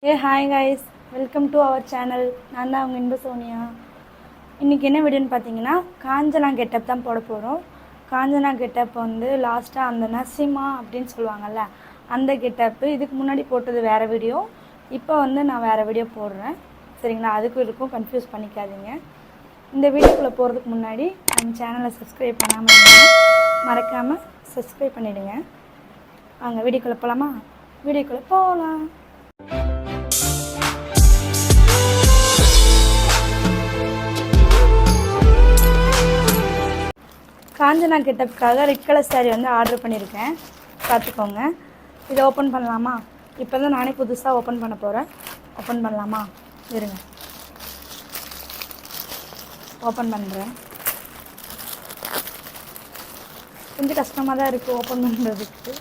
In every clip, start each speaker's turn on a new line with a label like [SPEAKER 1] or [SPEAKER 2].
[SPEAKER 1] Hi guys, welcome to our channel. நான் தான் அவங்க இன்ப சோனியா. இன்றைக்கி என்ன வீடியோன்னு பார்த்தீங்கன்னா, காஞ்சனா கெட்டப் தான் போட போகிறோம். காஞ்சனா கெட்டப் வந்து லாஸ்ட்டாக அந்த நரசிம்மா அப்படின்னு சொல்லுவாங்கள்ல, அந்த கெட்டப்பு இதுக்கு முன்னாடி போட்டது வேறு வீடியோ. இப்போ வந்து நான் வேறு வீடியோ போடுறேன், சரிங்களா? அதுக்கும் இருக்கும் கன்ஃபியூஸ் பண்ணிக்காதீங்க. இந்த வீடியோக்குள்ளே போகிறதுக்கு முன்னாடி நம்ம சேனலை சப்ஸ்கிரைப் பண்ணாமல் இருந்தீங்க, மறக்காமல் சப்ஸ்கிரைப் பண்ணிவிடுங்க. வாங்க வீடியோக்குள்ளே போகலாமா? வீடியோக்குள்ளே போகலாம். காஞ்சனா கெட்டப்புக்காக ரெட் கலர் சாரீ வந்து ஆர்டர் பண்ணியிருக்கேன், பார்த்துக்கோங்க. இதை ஓப்பன் பண்ணலாமா? இப்போ தான் நானே புதுசாக ஓப்பன் பண்ண போகிறேன். ஓப்பன் பண்ணலாமா? இருங்க, ஓப்பன் பண்ணுறேன். கொஞ்சம் கஷ்டமாக தான் இருக்குது ஓப்பன் பண்ணுறதுக்கு.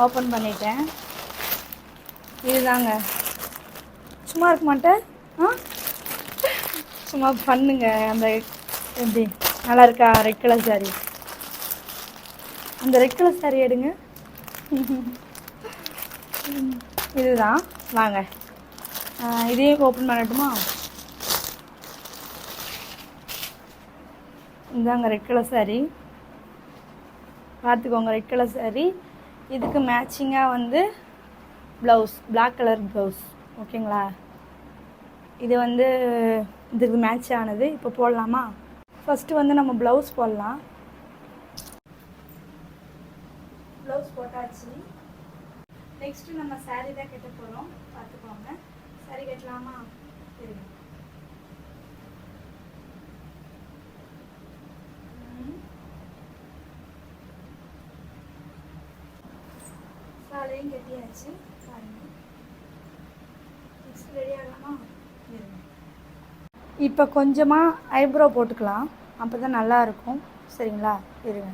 [SPEAKER 1] ஓப்பன் பண்ணிட்டேன். இதுதாங்க, சும்மா இருக்க மாட்டேன். சும்மா பண்ணுங்க. அந்த எப்படி நல்லா இருக்கா ரெட் கலர் சாரீ? அந்த ரெட் கலர் சாரீ எடுங்க. இதுதான், வாங்க இதையும் ஓப்பன் பண்ணட்டுமா? இதாங்க ரெட் கலர் சாரீ, பார்த்துக்கோங்க. ரெட் கலர் சாரீ, இதுக்கு மேட்சிங்காக வந்து ப்ளவுஸ், பிளாக் கலர் ப்ளவுஸ், ஓகேங்களா? இது வந்து இதுக்கு மேட்ச் ஆனது. இப்போ போடலாமா? ஃபஸ்ட்டு வந்து நம்ம ப்ளவுஸ் போடலாம். ப்ளவுஸ் போட்டாச்சு. நெக்ஸ்ட்டு நம்ம சாரீ தான் கட்ட போகிறோம், பார்த்துக்கோங்க. சாரீ கட்டலாமா? சரிங்க. சாலையும் கட்டியாச்சு, பாருங்க. நெக்ஸ்ட் ரெடி ஆகலாமா? இப்போ கொஞ்சமாக ஐப்ரோ போட்டுக்கலாம், அப்போ தான் நல்லாயிருக்கும், சரிங்களா? இருங்க.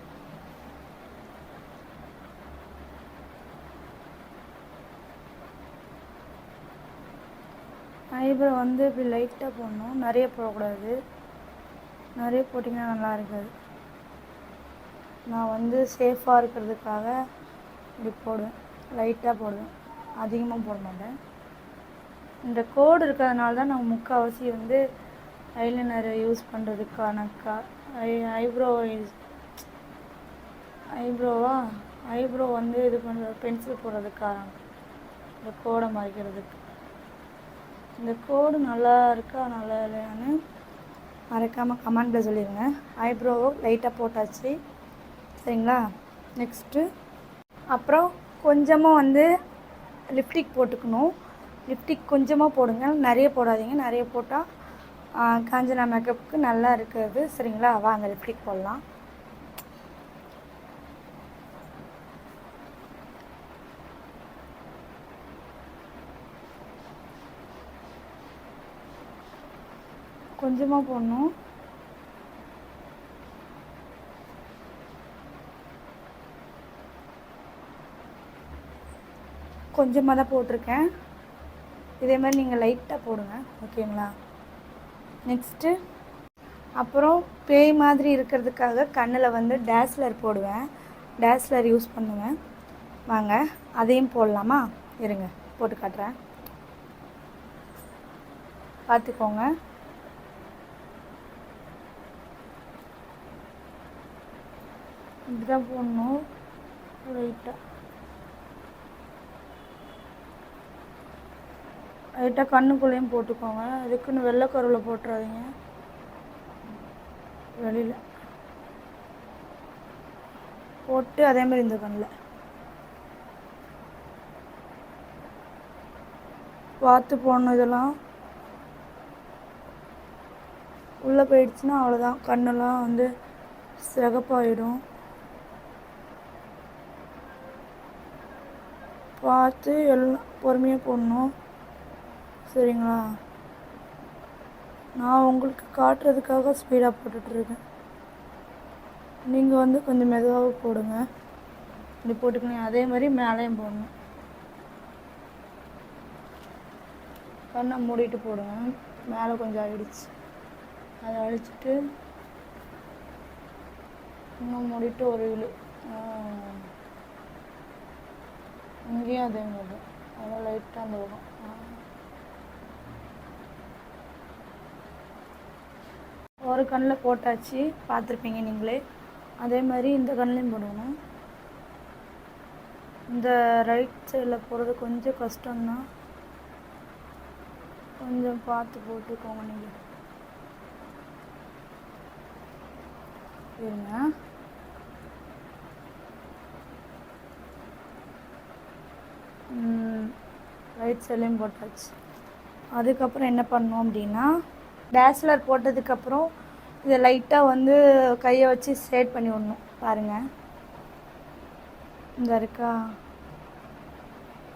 [SPEAKER 1] ஐப்ரோ வந்து இப்படி லைட்டாக போடணும், நிறைய போடக்கூடாது. நிறைய போட்டிங்கன்னா நல்லா இருக்காது. நான் வந்து சேஃபாக இருக்கிறதுக்காக இப்படி போடுவேன், லைட்டாக போடுவேன், அதிகமாக போட மாட்டேன். இந்த கோடு இருக்கிறதுனால தான் நான் முக்கால்வாசி வந்து ஐலைனர் யூஸ் பண்ணுறதுக்கான ஐப்ரோ வந்து இது பண்ணுற பென்சில் போடுறதுக்காக, இந்த கோடை மறைக்கிறதுக்கு. இந்த கோடு நல்லா இருக்கா நல்லா இல்லையான்னு மறக்காமல் கமெண்ட்டில் சொல்லிடுங்க. ஐப்ரோவை லைட்டாக போட்டாச்சு, சரிங்களா? நெக்ஸ்ட்டு அப்புறம் கொஞ்சமாக வந்து லிப்ஸ்டிக் போட்டுக்கணும். லிப்ஸ்டிக் கொஞ்சமாக போடுங்க, நிறைய போடாதீங்க. நிறைய போட்டால் காஞ்சனா மேக்கப்புக்கு நல்லா இருக்குது, சரிங்களா? வாங்க லிப்ஸ்டிக் போடலாம். கொஞ்சமாக போடணும். கொஞ்சமாக தான் போட்டிருக்கேன். இதே மாதிரி நீங்கள் லைட்டாக போடுங்க, ஓகேங்களா? நெக்ஸ்ட்டு அப்புறம் பேய் மாதிரி இருக்கிறதுக்காக கண்ணில் வந்து டேஸ்லர் போடுவேன், டேஸ்லர் யூஸ் பண்ணுவேன். வாங்க அதையும் போடலாமா? இருங்க, போட்டு காட்டுறேன், பார்த்துக்கோங்க. இப்படிதான் போடணும், லைட்டாக லைட்டாக கண்ணுக்குள்ளேயும் போட்டுக்கோங்க. அதுக்குன்னு வெள்ளைக்கருவில் போட்டுறாதீங்க, வெளியில் போட்டு அதே மாதிரி இந்த கண்ணில் பார்த்து போடணும். இதெல்லாம் உள்ளே போயிடுச்சுன்னா அவ்வளோதான், கண்ணெல்லாம் வந்து சிகப்பாயிடும். பார்த்து எல்லாம் பொறுமையாக போடணும், சரிங்களா? நான் உங்களுக்கு காட்டுறதுக்காக ஸ்பீடாக போட்டுட்ருக்கேன், நீங்கள் வந்து கொஞ்சம் மெதுவாக போடுங்க. இப்படி போட்டுக்கணும். அதே மாதிரி மேலேயும் போடணும். கண்ணை மூடிட்டு போடுங்க. மேலே கொஞ்சம் ஆயிடுச்சு, அதை அழிச்சிட்டு இன்னும் மூடிட்டு ஒரு இழு. இங்கேயும் அதே மாதிரி தான், அதெல்லாம் லைட்டாக அந்த பக்கம் ஒரு கண்ணில் போட்டாச்சு, பார்த்துருப்பீங்க நீங்களே. அதே மாதிரி இந்த கண்ணிலையும் போடணும். இந்த ரைட் சைடில் போகிறது கொஞ்சம் கஷ்டம்தான், கொஞ்சம் பார்த்து போட்டுக்கோங்க நீங்கள். இருங்க. ரைட் சைட்லேயும் போட்டாச்சு. அதுக்கப்புறம் என்ன பண்ணோம் அப்படின்னா, டேஸ்லர் போட்டதுக்கப்புறம் இதை லைட்டாக வந்து கையை வச்சு ஸ்ட்ரைட் பண்ணி விடணும். பாருங்கள், இந்த இருக்கா,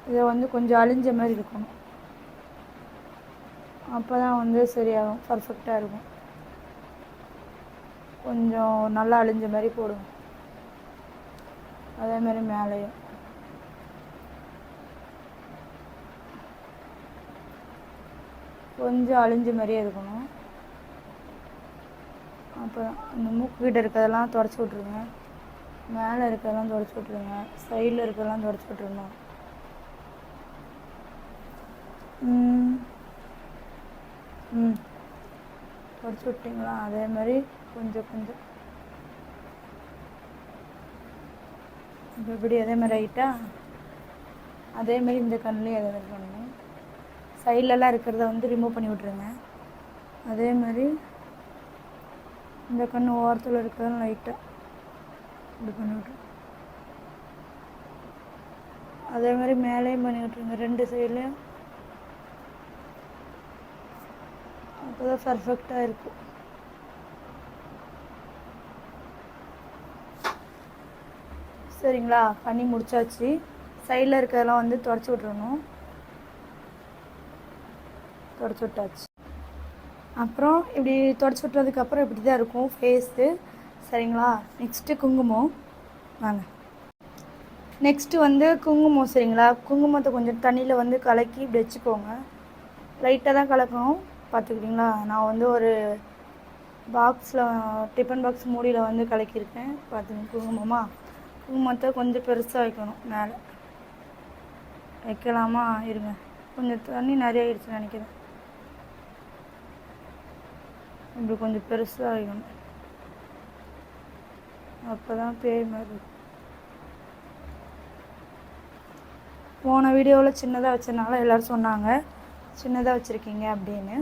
[SPEAKER 1] இதை வந்து கொஞ்சம் அழிஞ்ச மாதிரி இருக்கணும். அப்போ தான் வந்து சரியாகும், பர்ஃபெக்டாக இருக்கும். கொஞ்சம் நல்லா அழிஞ்ச மாதிரி போடுவோம். அதே மாதிரி மேலேயும் கொஞ்சம் அழிஞ்ச மாதிரியே இருக்கணும். அப்போ இந்த மூக்குக்கிட்ட இருக்கிறதெல்லாம் தொடச்சி விட்ருங்க, மேலே இருக்கிறதெல்லாம் தொடச்சி விட்ருங்க, சைடில் இருக்கிறதெல்லாம் தொடச்சி விட்ருணும். தொடச்சி விட்டிங்களா? அதே மாதிரி கொஞ்சம் கொஞ்சம் இப்படி அதே மாதிரி ரைட்டா. அதே மாதிரி இந்த கண்ணிலையும் அதே மாதிரி பண்ணணும். சைட்லலாம் இருக்கிறத வந்து ரிமூவ் பண்ணி விட்ருங்க. அதே மாதிரி இந்த கண் ஓரத்தில் இருக்கிறத லைட்டாக இப்படி பண்ணி விட்ருங்க. அதே மாதிரி மேலேயும் பண்ணி விட்ருங்க, ரெண்டு சைட்லேயும். அப்போ தான் பர்ஃபெக்டாக இருக்கும். சரிங்களா? பண்ணி முடிச்சாச்சு. சைடில் இருக்கிறதெல்லாம் வந்து தொடச்சி விட்றணும். தொடச்சி விட்டாச்சு. அப்புறம் இப்படி தொடச்சி விட்டதுக்கப்புறம் இப்படி தான் இருக்கும் ஃபேஸு. சரிங்களா? நெக்ஸ்ட்டு குங்குமம். வாங்க, நெக்ஸ்ட்டு வந்து குங்குமம். சரிங்களா? குங்குமத்தை கொஞ்சம் தண்ணியில் வந்து கலக்கி இப்படி வச்சுக்கோங்க. லைட்டாக தான் கலக்கணும், பார்த்துக்கிட்டிங்களா? நான் வந்து ஒரு பாக்ஸில், டிஃபன் பாக்ஸ் மூடியில் வந்து கலக்கியிருக்கேன், பார்த்துங்க. குங்குமத்தை கொஞ்சம் பெருசாக வைக்கணும். மேலே வைக்கலாமா? இருங்க, கொஞ்சம் தண்ணி நிறைய ஆயிடுச்சுன்னு நினைக்கிறேன். இப்படி கொஞ்சம் பெருசாக வைக்கணும், அப்போ தான் பேய் மாதிரி இருக்கும். போன வீடியோவில் சின்னதாக வச்சனால எல்லோரும் சொன்னாங்க சின்னதாக வச்சுருக்கீங்க அப்படின்னு.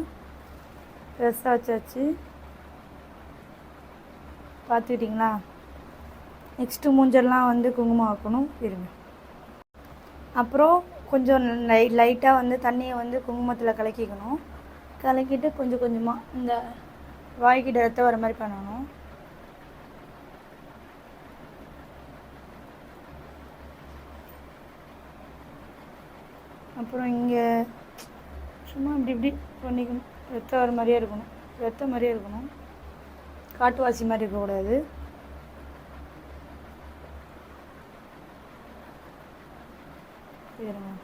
[SPEAKER 1] பெருசாக வச்சாச்சு, பார்த்துக்கிட்டிங்களா? நெக்ஸ்ட்டு மூஞ்செல்லாம் வந்து குங்குமம் வைக்கணும். இருங்க. அப்புறம் கொஞ்சம் லைட்டாக வந்து தண்ணியை வந்து குங்குமத்தில் கலக்கிக்கணும். கலக்கிட்டு கொஞ்சம் கொஞ்சமாக இந்த வாய்க்கிட்ட ரத்தம் வர மாதிரி பண்ணணும். அப்புறம் இங்கே சும்மா இப்படி இப்படி பண்ணிக்கணும். ரத்தம் வர மாதிரியே இருக்கணும், ரத்தம் மாதிரியே இருக்கணும், காட்டுவாசி மாதிரி இருக்கக்கூடாது. சரிங்க.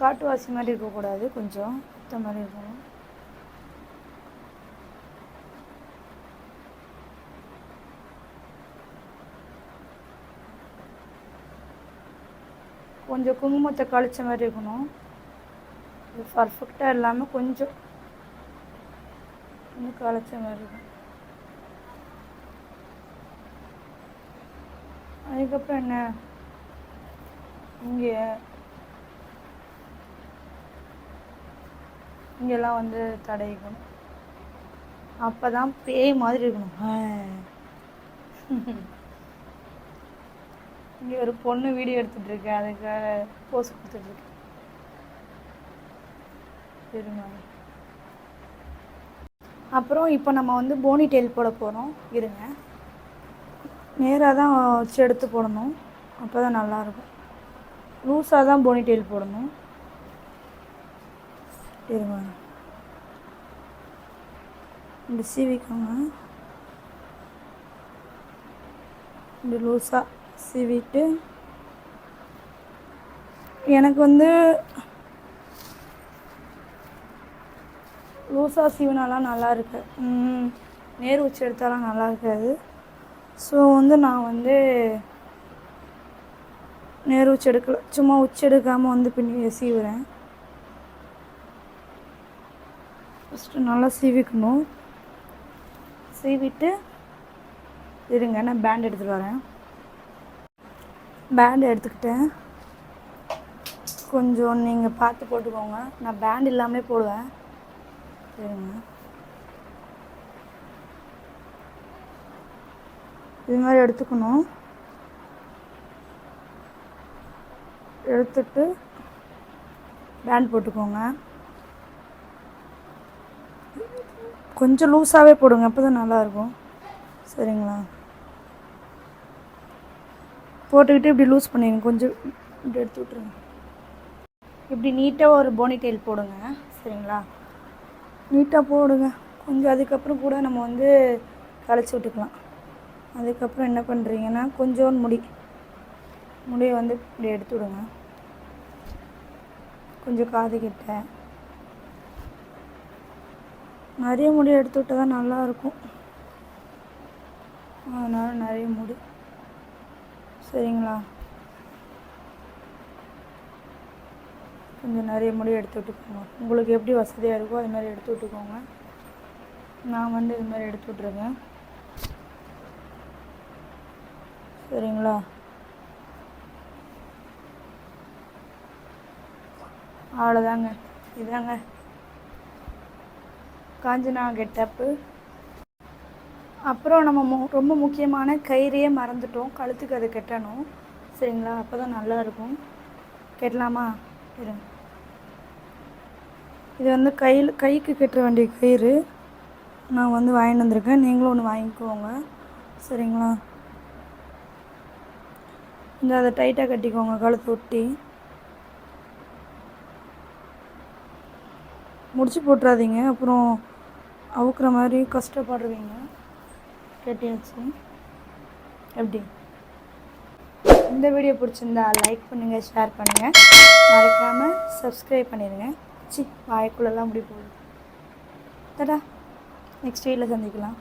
[SPEAKER 1] காட்டுவாசி மாதிரி இருக்கக்கூடாது, கொஞ்சம் ரத்தம் மாதிரி இருக்கணும். கொஞ்சம் குங்குமத்தை கழிச்ச மாதிரி இருக்கணும். இது பர்ஃபெக்டாக இல்லாமல் கொஞ்சம் இன்னும் கழிச்ச மாதிரி இருக்கும். அதுக்கப்புறம் என்ன, இங்கெல்லாம் வந்து தடவிக்கணும். அப்போ தான் பேய் மாதிரி இருக்கணும். இங்கே ஒரு பொண்ணு வீடியோ எடுத்துகிட்ருக்கேன், அதுக்காக போஸ் கொடுத்துட்ருக்கேன். சரிங்க. அப்புறம் இப்போ நம்ம வந்து போனி டெயில் போட போகிறோம். இருங்க, நேராக தான் வச்சு எடுத்து போடணும், அப்போ தான் நல்லாயிருக்கும். லூஸாக தான் போனி டெயில் போடணும். இருங்க, இந்த சீவிக்கோங்க, இந்த லூஸாக சீவிட்டு. எனக்கு வந்து லூஸாக சீவினாலாம் நல்லா இருக்கு, நேர் வச்சு எடுத்தாலாம் நல்லா இருக்காது. ஸோ வந்து நான் வந்து நேர் உச்சி எடுக்கல, சும்மா உச்சி எடுக்காமல் வந்து பின்னி சீவுறேன். ஃபஸ்ட்டு நல்லா சீவிக்கணும். சீவிட்டு இருங்க, நான் பேண்ட் எடுத்துகிட்டு வரேன். பேண்ட் எடுத்துக்கிட்டேன். கொஞ்சம் நீங்கள் பார்த்து போட்டுக்கோங்க, நான் பேண்ட் இல்லாமலே போடுவேன். சரிங்க, இது மாதிரி எடுத்துக்கணும். எடுத்துட்டு பேண்ட் போட்டுக்கோங்க. கொஞ்சம் லூஸாகவே போடுங்க, அப்போ தான் நல்லாயிருக்கும். சரிங்களா? போட்டுக்கிட்டு இப்படி லூஸ் பண்ணிடுங்க. கொஞ்சம் இப்படி எடுத்து விட்ருங்க. இப்படி நீட்டாக ஒரு போனி டெயில் போடுங்க. சரிங்களா? நீட்டாக போடுங்க. கொஞ்சம் அதுக்கப்புறம் கூட நம்ம வந்து களைச்சி விட்டுக்கலாம். அதுக்கப்புறம் என்ன பண்ணுறீங்கன்னா, கொஞ்சோண்டு முடியை வந்து இப்படி எடுத்து விடுங்க. கொஞ்சம் காது கிட்ட நிறைய முடி எடுத்து விட்டால் தான் நல்லாயிருக்கும். அதனால் நிறைய முடி. சரிங்களா? கொஞ்சம் நிறைய முடி எடுத்து விட்டுக்கோங்க. உங்களுக்கு எப்படி வசதியாக இருக்கோ அது மாதிரி எடுத்து விட்டுக்கோங்க. நான் வந்து இது மாதிரி எடுத்து விட்ருக்கேன். சரிங்களா? அவ்வளோதாங்க. இதாங்க காஞ்சனா கெட்டப்பு. அப்புறம் நம்ம ரொம்ப முக்கியமான கயிறையே மறந்துட்டோம். கழுத்துக்கு அதை கட்டணும். சரிங்களா? அப்போ தான் நல்லாயிருக்கும். கட்டலாமா? இருங்க. இது வந்து கைக்கு கட்ட வேண்டிய கயிறு நான் வந்து வாங்கிட்டு வந்திருக்கேன். நீங்களும் ஒன்று வாங்கிக்கோங்க. சரிங்களா? இந்த அதை டைட்டாக கட்டிக்கோங்க, கழுத்து ஒட்டி. முடிச்சு போட்டுறாதீங்க, அப்புறம் அவுக்குற மாதிரி கஷ்டப்படுவீங்க. கட்டியாச்சு. எப்படி? இந்த வீடியோ பிடிச்சிருந்தா லைக் பண்ணுங்கள், ஷேர் பண்ணுங்கள், மறக்காமல் சப்ஸ்கிரைப் பண்ணிடுங்க. வாய்க்குள்ளெல்லாம் முடி போகுது. தடா, நெக்ஸ்ட் வீடியோவில் சந்திக்கலாம்.